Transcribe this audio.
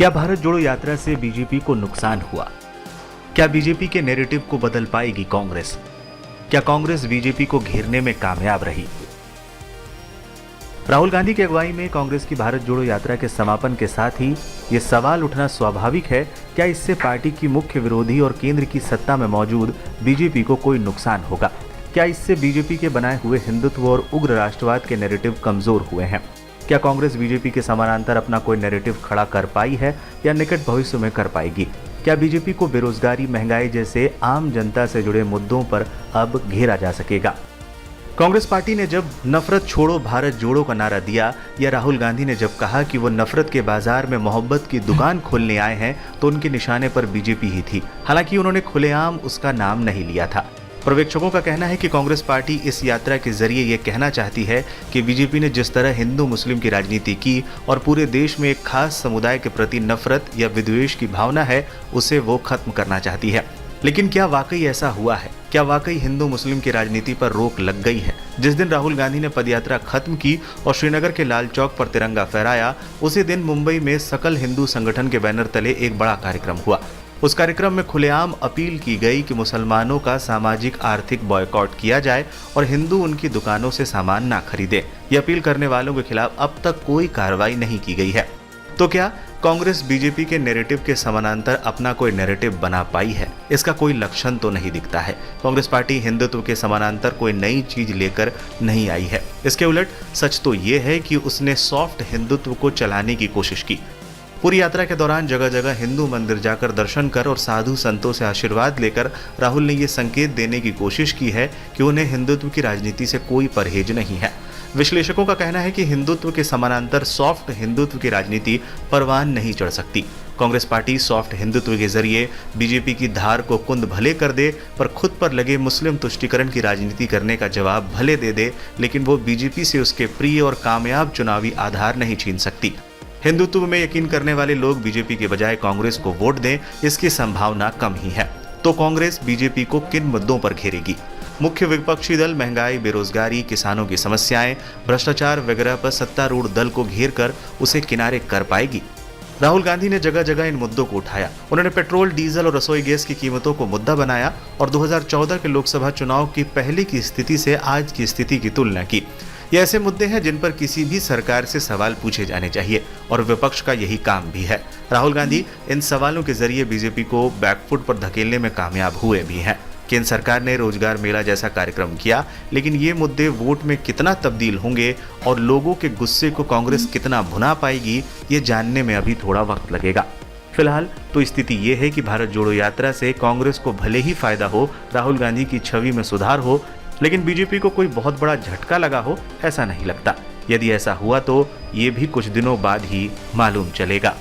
क्या भारत जोड़ो यात्रा से बीजेपी को नुकसान हुआ? क्या बीजेपी के नैरेटिव को बदल पाएगी कांग्रेस? क्या कांग्रेस बीजेपी को घेरने में कामयाब रही? राहुल गांधी की अगुवाई में कांग्रेस की भारत जोड़ो यात्रा के समापन के साथ ही ये सवाल उठना स्वाभाविक है, क्या इससे पार्टी की मुख्य विरोधी और केंद्र की सत्ता में मौजूद बीजेपी को कोई नुकसान होगा? क्या इससे बीजेपी के बनाए हुए हिंदुत्व और उग्र राष्ट्रवाद के नैरेटिव कमजोर हुए हैं? क्या कांग्रेस बीजेपी के समानांतर अपना कोई नैरेटिव खड़ा कर पाई है या निकट भविष्य में कर पाएगी? क्या बीजेपी को बेरोजगारी, महंगाई जैसे आम जनता से जुड़े मुद्दों पर अब घेरा जा सकेगा? कांग्रेस पार्टी ने जब नफरत छोड़ो भारत जोड़ो का नारा दिया या राहुल गांधी ने जब कहा कि वो नफरत के बाजार में मोहब्बत की दुकान खोलने आए हैं, तो उनके निशाने पर बीजेपी ही थी। हालांकि उन्होंने खुलेआम उसका नाम नहीं लिया था। पर्यवेक्षकों का कहना है कि कांग्रेस पार्टी इस यात्रा के जरिए ये कहना चाहती है कि बीजेपी ने जिस तरह हिंदू मुस्लिम की राजनीति की और पूरे देश में एक खास समुदाय के प्रति नफरत या विद्वेष की भावना है, उसे वो खत्म करना चाहती है। लेकिन क्या वाकई ऐसा हुआ है? क्या वाकई हिंदू मुस्लिम की राजनीति पर रोक लग गई है? जिस दिन राहुल गांधी ने पदयात्रा खत्म की और श्रीनगर के लाल चौक पर तिरंगा फहराया, उसी दिन मुंबई में सकल हिंदू संगठन के बैनर तले एक बड़ा कार्यक्रम हुआ। उस कार्यक्रम में खुलेआम अपील की गई कि मुसलमानों का सामाजिक आर्थिक बॉयकॉट किया जाए और हिंदू उनकी दुकानों से सामान ना खरीदे। ये अपील करने वालों के खिलाफ अब तक कोई कार्रवाई नहीं की गई है। तो क्या कांग्रेस बीजेपी के नैरेटिव के समानांतर अपना कोई नैरेटिव बना पाई है? इसका कोई लक्षण तो नहीं दिखता है। कांग्रेस पार्टी हिंदुत्व के समानांतर कोई नई चीज लेकर नहीं आई है। इसके उलट सच तो ये है कि उसने सॉफ्ट हिंदुत्व को चलाने की कोशिश की। पूरी यात्रा के दौरान जगह जगह हिंदू मंदिर जाकर दर्शन कर और साधु संतों से आशीर्वाद लेकर राहुल ने ये संकेत देने की कोशिश की है कि उन्हें हिंदुत्व की राजनीति से कोई परहेज नहीं है। विश्लेषकों का कहना है कि हिंदुत्व के समानांतर सॉफ्ट हिंदुत्व की राजनीति परवान नहीं चढ़ सकती। कांग्रेस पार्टी सॉफ्ट हिंदुत्व के जरिए बीजेपी की धार को कुंद भले कर दे, पर खुद पर लगे मुस्लिम तुष्टीकरण की राजनीति करने का जवाब भले दे दे, लेकिन वो बीजेपी से उसके प्रिय और कामयाब चुनावी आधार नहीं छीन सकती। हिंदुत्व में यकीन करने वाले लोग बीजेपी के बजाय कांग्रेस को वोट दें, इसकी संभावना कम ही है। तो कांग्रेस बीजेपी को किन मुद्दों पर घेरेगी? मुख्य विपक्षी दल महंगाई, बेरोजगारी, किसानों की समस्याएं, भ्रष्टाचार वगैरह पर सत्तारूढ़ दल को घेर कर उसे किनारे कर पाएगी? राहुल गांधी ने जगह जगह इन मुद्दों को उठाया। उन्होंने पेट्रोल, डीजल और रसोई गैस की कीमतों को मुद्दा बनाया और 2014 के लोकसभा चुनाव की पहले की स्थिति से आज की स्थिति की तुलना की। ये ऐसे मुद्दे हैं जिन पर किसी भी सरकार से सवाल पूछे जाने चाहिए और विपक्ष का यही काम भी है। राहुल गांधी इन सवालों के जरिए बीजेपी को बैकफुट पर धकेलने में कामयाब हुए भी हैं। केंद्र सरकार ने रोजगार मेला जैसा कार्यक्रम किया, लेकिन ये मुद्दे वोट में कितना तब्दील होंगे और लोगों के गुस्से को कांग्रेस कितना भुना पाएगी, ये जानने में अभी थोड़ा वक्त लगेगा। फिलहाल तो स्थिति ये है कि भारत जोड़ो यात्रा से कांग्रेस को भले ही फायदा हो, राहुल गांधी की छवि में सुधार हो, लेकिन बीजेपी को कोई बहुत बड़ा झटका लगा हो, ऐसा नहीं लगता। यदि ऐसा हुआ तो ये भी कुछ दिनों बाद ही मालूम चलेगा।